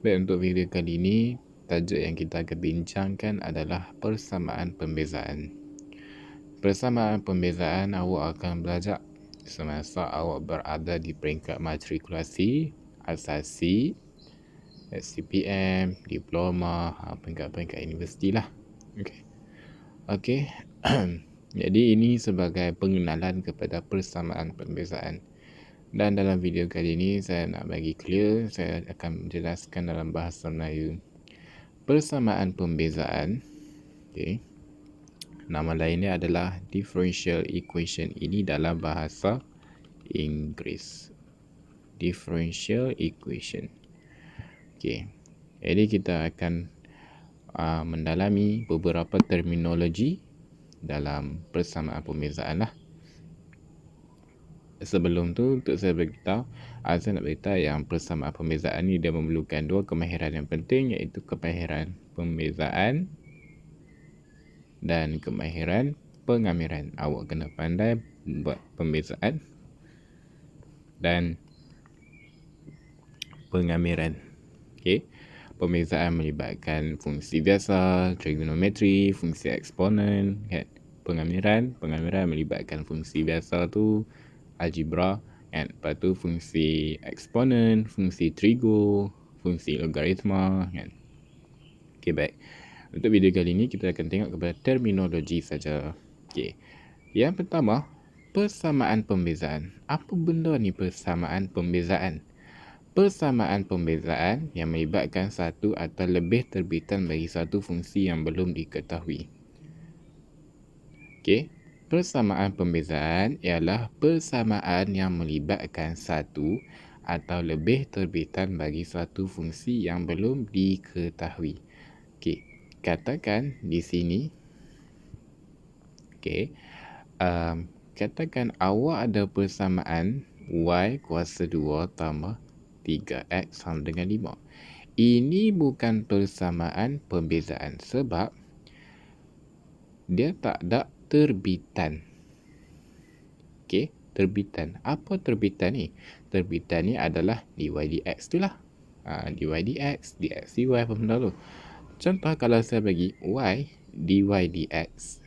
Baik, untuk video kali ini, tajuk yang kita akan bincangkan adalah persamaan pembezaan. Persamaan pembezaan awak akan belajar semasa awak berada di peringkat matrikulasi, asasi, SCPM, diploma, peringkat-peringkat universiti lah. Okey. Jadi ini sebagai pengenalan kepada persamaan pembezaan. Dan dalam video kali ini saya nak bagi clear, saya akan menjelaskan dalam bahasa Melayu. Persamaan pembezaan, nama lainnya adalah differential equation. Ini dalam bahasa Inggeris. Differential equation. Jadi kita akan mendalami beberapa terminologi dalam persamaan pembezaan lah. Sebelum tu, untuk saya nak beritahu yang persamaan pembezaan ni dia memerlukan dua kemahiran yang penting, iaitu kemahiran pembezaan dan kemahiran pengamiran. Awak kena pandai buat pembezaan dan pengamiran. Pembezaan melibatkan fungsi biasa, trigonometri, fungsi eksponen. Pengamiran melibatkan fungsi biasa tu algebra, lepas tu fungsi eksponen, fungsi trigo, fungsi logaritma. Baik. Untuk video kali ini kita akan tengok kepada terminologi saja. Yang pertama, persamaan pembezaan. Apa benda ni persamaan pembezaan? Persamaan pembezaan yang melibatkan satu atau lebih terbitan bagi satu fungsi yang belum diketahui. Persamaan pembezaan ialah persamaan yang melibatkan satu atau lebih terbitan bagi satu fungsi yang belum diketahui. Katakan di sini, katakan awak ada persamaan y kuasa 2 tambah 3x sama dengan 5. Ini bukan persamaan pembezaan sebab dia tak ada terbitan. Terbitan. Apa terbitan ni? Terbitan ni adalah dy dx tu lah. Dy dx, dx dy, apa benda tu? Contoh kalau saya bagi y dy dx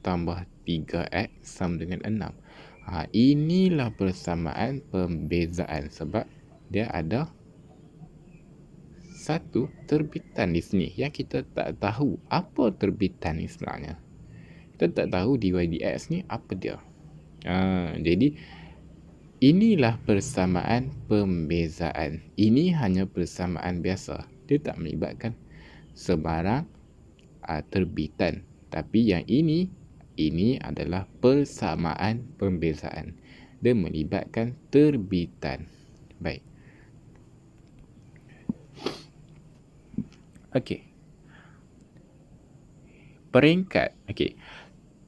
tambah 3x sama dengan 6. Inilah persamaan pembezaan sebab dia ada satu terbitan di sini yang kita tak tahu apa terbitan ni sebenarnya. Kita tak tahu dy dx ni apa dia. Jadi inilah persamaan pembezaan. Ini hanya persamaan biasa. Dia tak melibatkan sebarang terbitan. Tapi yang ini adalah persamaan pembezaan. Dia melibatkan terbitan. Baik. Peringkat.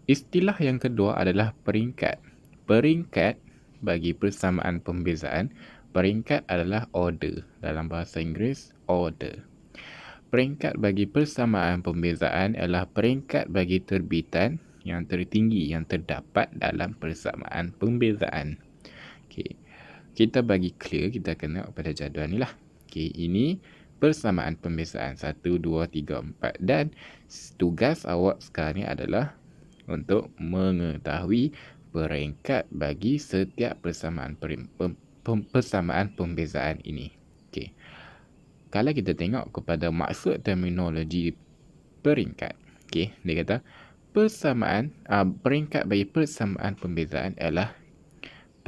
Istilah yang kedua adalah peringkat. Peringkat bagi persamaan pembezaan, peringkat adalah order. Dalam bahasa Inggeris, order. Peringkat bagi persamaan pembezaan adalah peringkat bagi terbitan yang tertinggi yang terdapat dalam persamaan pembezaan. Kita bagi clear, kita kena pada jadual ni lah. Ini persamaan pembezaan 1, 2, 3, 4 dan tugas awak sekarang ni adalah untuk mengetahui peringkat bagi setiap persamaan pembezaan ini. Kalau kita tengok kepada maksud terminologi peringkat, dia kata peringkat bagi persamaan pembezaan adalah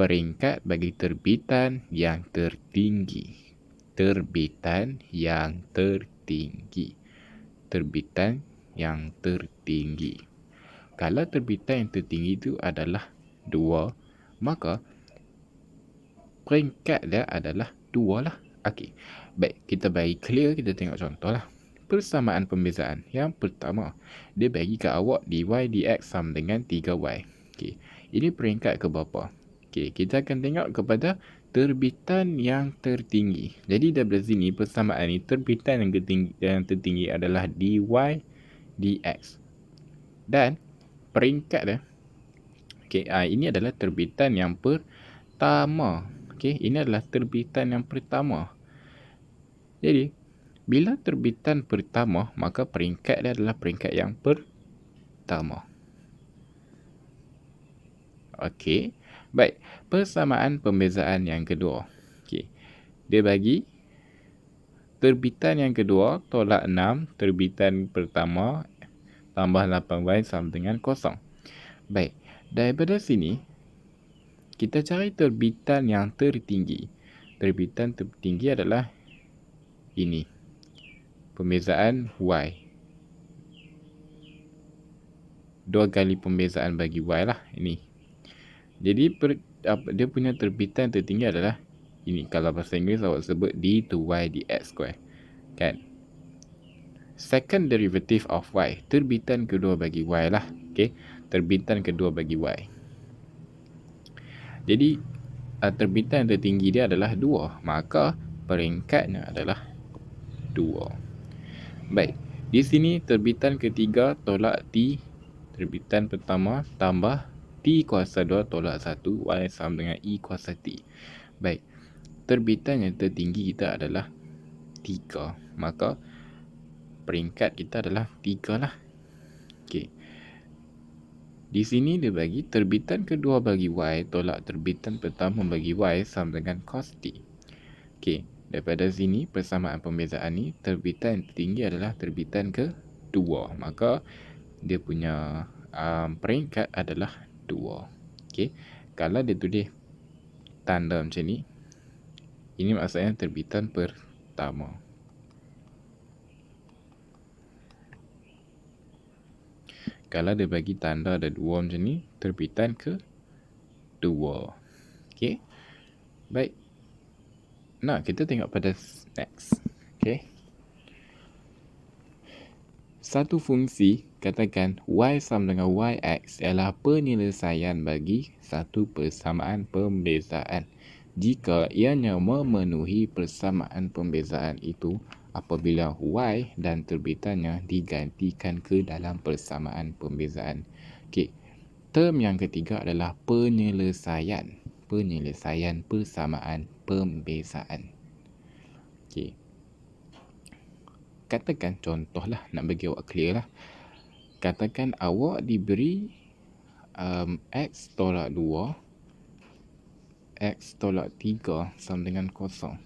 peringkat bagi terbitan yang tertinggi. Terbitan yang tertinggi. Terbitan yang tertinggi. Kalau terbitan yang tertinggi itu adalah 2, maka peringkat dia adalah 2 lah. Baik, kita bagi clear, kita tengok contoh lah. Persamaan pembezaan. Yang pertama, dia bagi ke awak dy dx sama dengan 3y. Ini peringkat ke berapa? Kita akan tengok kepada terbitan yang tertinggi. Jadi dari sini persamaan ini terbitan yang tertinggi adalah dy dx. Dan peringkat dia, ini adalah terbitan yang pertama. Ini adalah terbitan yang pertama. Jadi, bila terbitan pertama, maka peringkat dia adalah peringkat yang pertama. Okey. Baik, persamaan pembezaan yang kedua. Okey. Dia bagi terbitan yang kedua tolak 6, terbitan pertama tambah 8y sama dengan 0. Baik, daripada sini kita cari terbitan yang tertinggi. Terbitan tertinggi adalah ini. Pembezaan y. 2 kali pembezaan bagi y lah ini. Jadi dia punya terbitan tertinggi adalah ini. Kalau bahasa Inggeris awak sebut d to y dx square. Kan? Second derivative of y. Terbitan kedua bagi y lah. Okay? Terbitan kedua bagi y. Jadi terbitan tertinggi dia adalah 2. Maka peringkatnya adalah 2. Baik. Di sini terbitan ketiga tolak t. Terbitan pertama tambah t kuasa 2 tolak 1, y sama dengan e kuasa t. Baik, terbitan yang tertinggi kita adalah 3. Maka peringkat kita adalah 3 lah. Okey. Di sini dia bagi terbitan kedua bagi y tolak terbitan pertama bagi y sama dengan cos t. Okey, daripada sini persamaan pembezaan ni, terbitan yang tertinggi adalah terbitan kedua. Maka dia punya peringkat adalah 2. Okey. Kalau dia tulis tanda macam ni, ini maksudnya terbitan pertama. Kalau dia bagi tanda ada 2 macam ni, terbitan kedua. Okey. Baik. Nah, kita tengok pada next. Okey. Satu fungsi, katakan y sama dengan yx ialah penyelesaian bagi satu persamaan pembezaan. Jika ianya memenuhi persamaan pembezaan itu apabila y dan terbitannya digantikan ke dalam persamaan pembezaan. Okey. Term yang ketiga adalah penyelesaian. Penyelesaian persamaan pembezaan. Okey. Katakan contohlah, nak bagi awak clear lah. Katakan awak diberi x tolak 2, x tolak 3 sama dengan 0.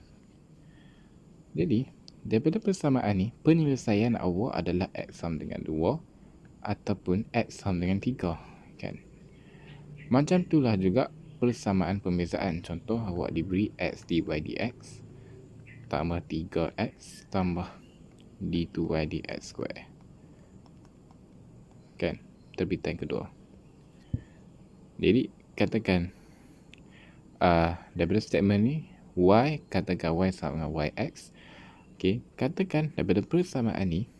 Jadi, daripada persamaan ni, penyelesaian awak adalah x sama dengan 2 ataupun x sama dengan 3. Kan? Macam itulah juga persamaan pembezaan. Contoh, awak diberi x dy dx tambah 3x tambah d2y dx square. Kan? Terbitan kedua. Jadi, katakan daripada statement ni, y, katakan y sama dengan yx. Okey, katakan daripada persamaan ni,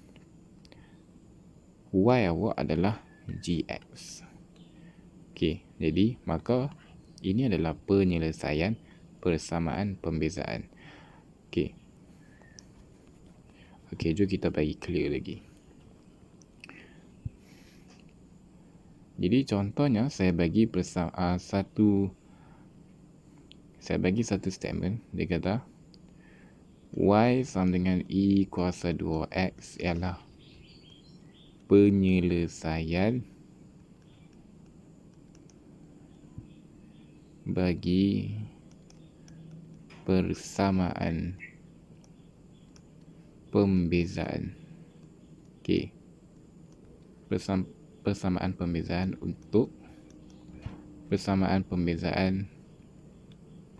y awak adalah gx. Okey, jadi maka ini adalah penyelesaian persamaan pembezaan. Okey. Okey, jom kita bagi clear lagi. Jadi contohnya saya bagi satu statement. Dia kata y sama dengan e kuasa 2x ialah penyelesaian bagi persamaan pembezaan. Okey. Persamaan pembezaan untuk persamaan pembezaan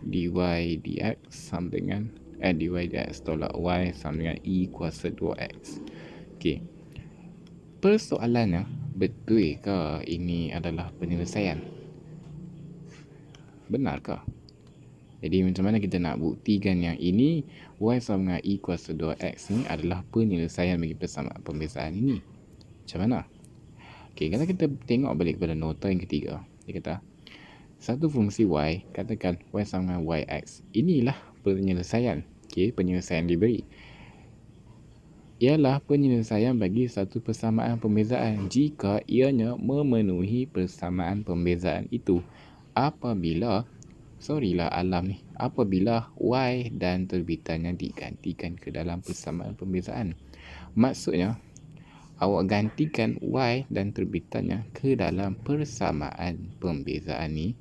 dy dx sama dengan dy dx tolak y sama dengan e kuasa 2x. Okey. Persoalannya, betul ke ini adalah penyelesaian? Benarkah? Jadi macam mana kita nak buktikan yang ini y sama dengan e kuasa 2x ni adalah penyelesaian bagi persamaan pembezaan ini? Macam mana? Okey, kalau kita tengok balik kepada nota yang ketiga, dia kata satu fungsi y, katakan y sama dengan yx. Inilah penyelesaian. Okey, penyelesaian diberi. Ialah penyelesaian bagi satu persamaan pembezaan jika ianya memenuhi persamaan pembezaan itu apabila alam ni. Apabila Y dan terbitannya digantikan ke dalam persamaan pembezaan. Maksudnya, awak gantikan Y dan terbitannya ke dalam persamaan pembezaan ni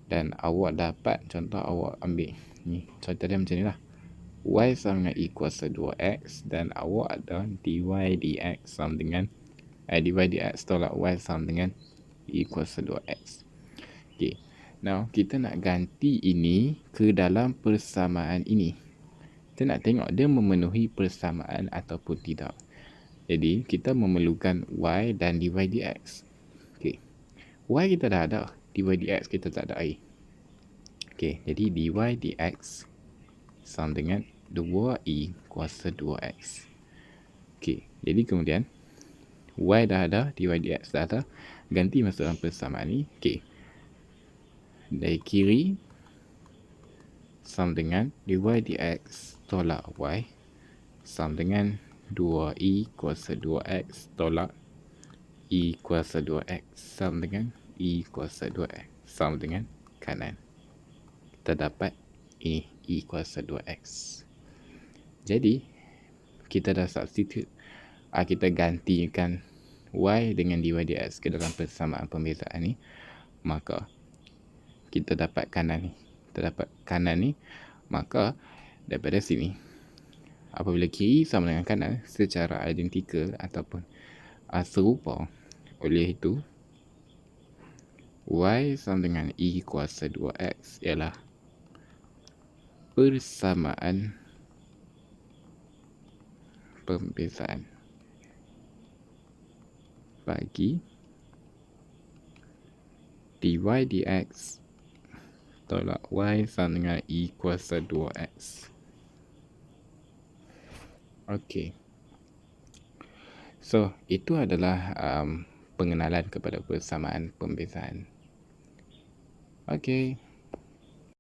dan awak dapat, contoh awak ambil ni, contoh dia macam ni lah. Y sama dengan E kuasa 2X dan awak ada dy dx sama dengan dy dx tolak Y sama dengan E kuasa 2X. Okay. Now, kita nak ganti ini ke dalam persamaan ini. Kita nak tengok dia memenuhi persamaan ataupun tidak. Jadi, kita memerlukan Y dan dy dx. Okay. Y kita dah ada, dy dx kita tak ada air. Okay, jadi dy dx sama dengan 2i kuasa 2x. Okay, jadi kemudian y dah ada, dy dx dah ada. Ganti masuk dalam persamaan ni. Okay, dari kiri sama dengan dy dx tolak y sama dengan 2i kuasa 2x tolak i kuasa 2x sama dengan i kuasa 2x sama dengan kanan. Kita dapat ini i kuasa 2x. Jadi, kita dah substitute. Kita gantikan y dengan dy dx ke dalam persamaan pembezaan ni. Maka, kita dapat kanan ni. Kita dapat kanan ni. Maka, daripada sini, apabila kiri sama dengan kanan secara identikal ataupun serupa, oleh itu, y sama dengan i kuasa 2x ialah persamaan pembezaan bagi dy dx tolak y sama dengan i kuasa 2x. Okey. So, itu adalah pengenalan kepada persamaan pembezaan. Okey.